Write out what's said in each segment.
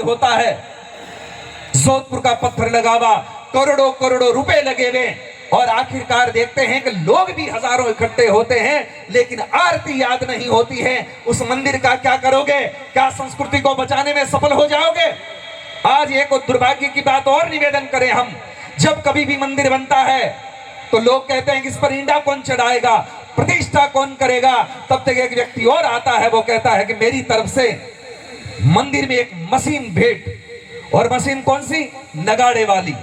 होता है। जोधपुर का पत्थर लगावा, करोड़ों करोड़ों रुपए लगे हुए, और आखिरकार देखते हैं कि लोग भी हजारों इकट्ठे होते हैं, लेकिन आरती याद नहीं होती है। उस मंदिर का क्या करोगे? क्या संस्कृति को बचाने में सफल हो जाओगे? आज एक दुर्भाग्य की बात और निवेदन करें हम, जब कभी भी मंदिर बनता है तो लोग कहते हैं कि इस पर ईंटा कौन चढ़ाएगा, प्रतिष्ठा कौन करेगा। तब तक एक व्यक्ति और आता है, वो कहता है कि मेरी तरफ से मंदिर में एक मशीन भेंट। और मशीन कौन सी? नगाड़े वाली।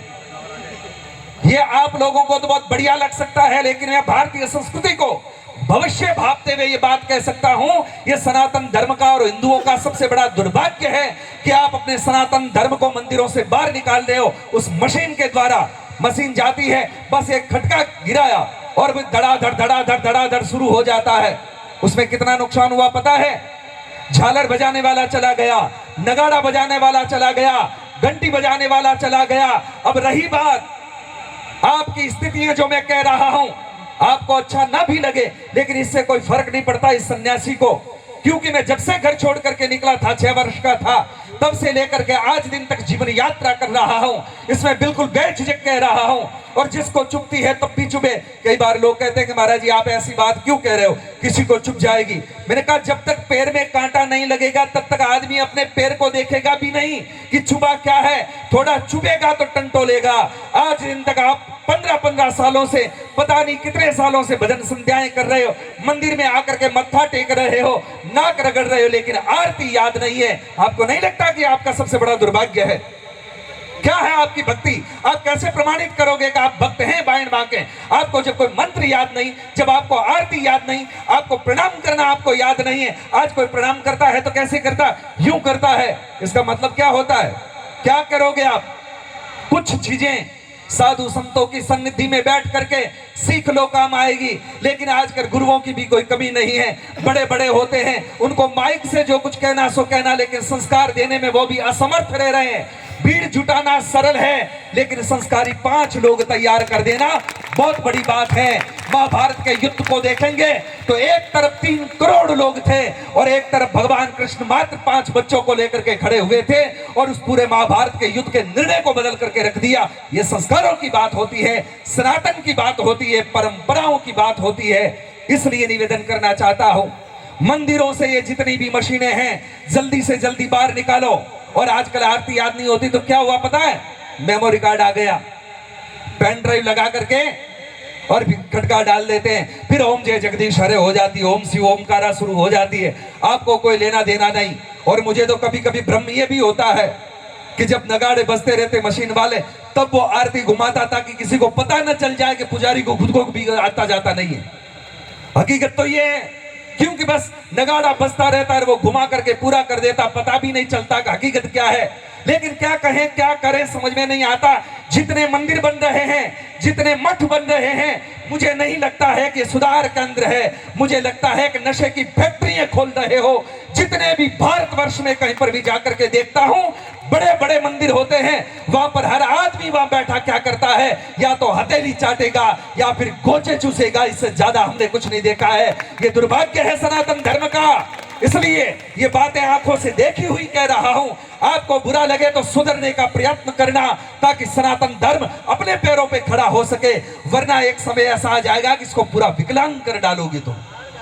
ये आप लोगों को तो बहुत बढ़िया लग सकता है, लेकिन मैं भारतीय संस्कृति को भविष्य भावते हुए ये बात कह सकता हूं, ये सनातन धर्म का और हिंदुओं का सबसे बड़ा दुर्भाग्य है कि आप अपने सनातन धर्म को मंदिरों से बाहर निकाल रहे हो उस मशीन के द्वारा। मशीन जाती है, बस एक खटका गिराया और वो धड़ाधड़ धड़ाधड़ धड़ाधड़ शुरू हो जाता है। उसमें कितना नुकसान हुआ पता है? झालर बजाने वाला चला गया, नगाड़ा बजाने वाला चला गया, घंटी बजाने वाला चला गया। अब रही बात आपकी स्थितियां जो मैं कह रहा हूं, आपको अच्छा ना भी लगे, लेकिन इससे कोई फर्क नहीं पड़ता इस सन्यासी को, क्योंकि मैं जब से घर छोड़ करके निकला था, 6 वर्ष का था, तब से लेकर के आज दिन तक जीवन यात्रा कर रहा हूं। इसमें बिल्कुल बेझिझक कह रहा हूं, और जिसको चुभती है तब भी चुभे। कई बार लोग कहते हैं कि महाराज जी आप ऐसी बात क्यों कह रहे हो, किसी को चुभ जाएगी। मैंने कहा जब तक पैर में कांटा नहीं लगेगा तब तक आदमी अपने पैर को देखेगा भी नहीं कि चुभा क्या है। थोड़ा चुभेगा तो टंटोलेगा। आज दिन तक आप 15-15 सालों से, पता नहीं कितने सालों से भजन संध्याएं कर रहे हो, मंदिर में आकर के मत्था टेक रहे हो, नाक रगड़ रहे हो, लेकिन आरती याद नहीं है। आपको नहीं लगता कि आपका सबसे बड़ा दुर्भाग्य है? क्या है आपकी भक्ति? आप कैसे प्रमाणित करोगे कि आप भक्त हैं बाएं बांके? आपको जब कोई मंत्र याद नहीं, जब आपको आरती याद नहीं, आपको प्रणाम करना आपको याद नहीं है। आज कोई प्रणाम करता है तो कैसे करता? यूं करता है। इसका मतलब क्या होता है? क्या करोगे आप? कुछ चीजें साधु संतों की सन्निधि में बैठ करके सीख लो, काम आएगी। लेकिन आजकल गुरुओं की भी कोई कमी नहीं है, बड़े बड़े होते हैं, उनको माइक से जो कुछ कहना सो कहना, लेकिन संस्कार देने में वो भी असमर्थ रह रहे हैं। भीड़ जुटाना सरल है, लेकिन संस्कारी 5 लोग तैयार कर देना बहुत बड़ी बात है। महाभारत के युद्ध को देखेंगे तो एक तरफ 3 करोड़ लोग थे और एक तरफ भगवान कृष्ण मात्र 5 बच्चों को लेकर के खड़े हुए थे, और उस पूरे महाभारत के युद्ध के निर्णय को बदल करके रख दिया। ये संस्कारों की बात होती है, सनातन की बात होती है, परंपराओं की बात होती है। इसलिए निवेदन करना चाहता हूं, मंदिरों से ये जितनी भी मशीनें हैं जल्दी से जल्दी बाहर निकालो। और आजकल आरती याद नहीं होती तो क्या हुआ पता है? मेमोरी कार्ड आ गया, पेन ड्राइव लगा करके और खटका डाल देते हैं, फिर ओम जय जगदीश हरे हो जाती है, ओम शिव ओमकारा शुरू हो जाती है। आपको कोई लेना देना नहीं। और मुझे तो कभी कभी भ्रम ये भी होता है कि जब नगाड़े बजते रहते मशीन वाले, तब वो आरती घुमाता ताकि किसी को पता न चल जाए कि पुजारी को खुद को भी आता जाता नहीं है। हकीकत तो ये है, क्योंकि बस नगाड़ा बजता रहता है, वो घुमा करके पूरा कर देता, पता भी नहीं चलता कि हकीकत क्या है। लेकिन क्या कहें क्या करें समझ में नहीं आता। जितने मंदिर बन रहे हैं, जितने मठ बन रहे हैं, मुझे नहीं लगता है कि सुधार केंद्र है, मुझे लगता है कि नशे की फैक्ट्रियां खोल रहे हो। जितने भी भारतवर्ष में कहीं पर भी जाकर के देखता हूं, बड़े बड़े मंदिर होते हैं, वहां पर हर आदमी वहां बैठा क्या करता है? या तो हथेली चाटेगा या फिर गोचे चूसेगा। इससे ज्यादा हमने कुछ नहीं देखा है। ये दुर्भाग्य है सनातन धर्म का। इसलिए ये बातें आंखों से देखी हुई कह रहा हूं। आपको बुरा लगे तो सुधरने का प्रयत्न करना, ताकि सनातन धर्म अपने पैरों पे खड़ा हो सके, वरना एक समय ऐसा आ जाएगा कि इसको पूरा विकलांग कर डालोगे तुम।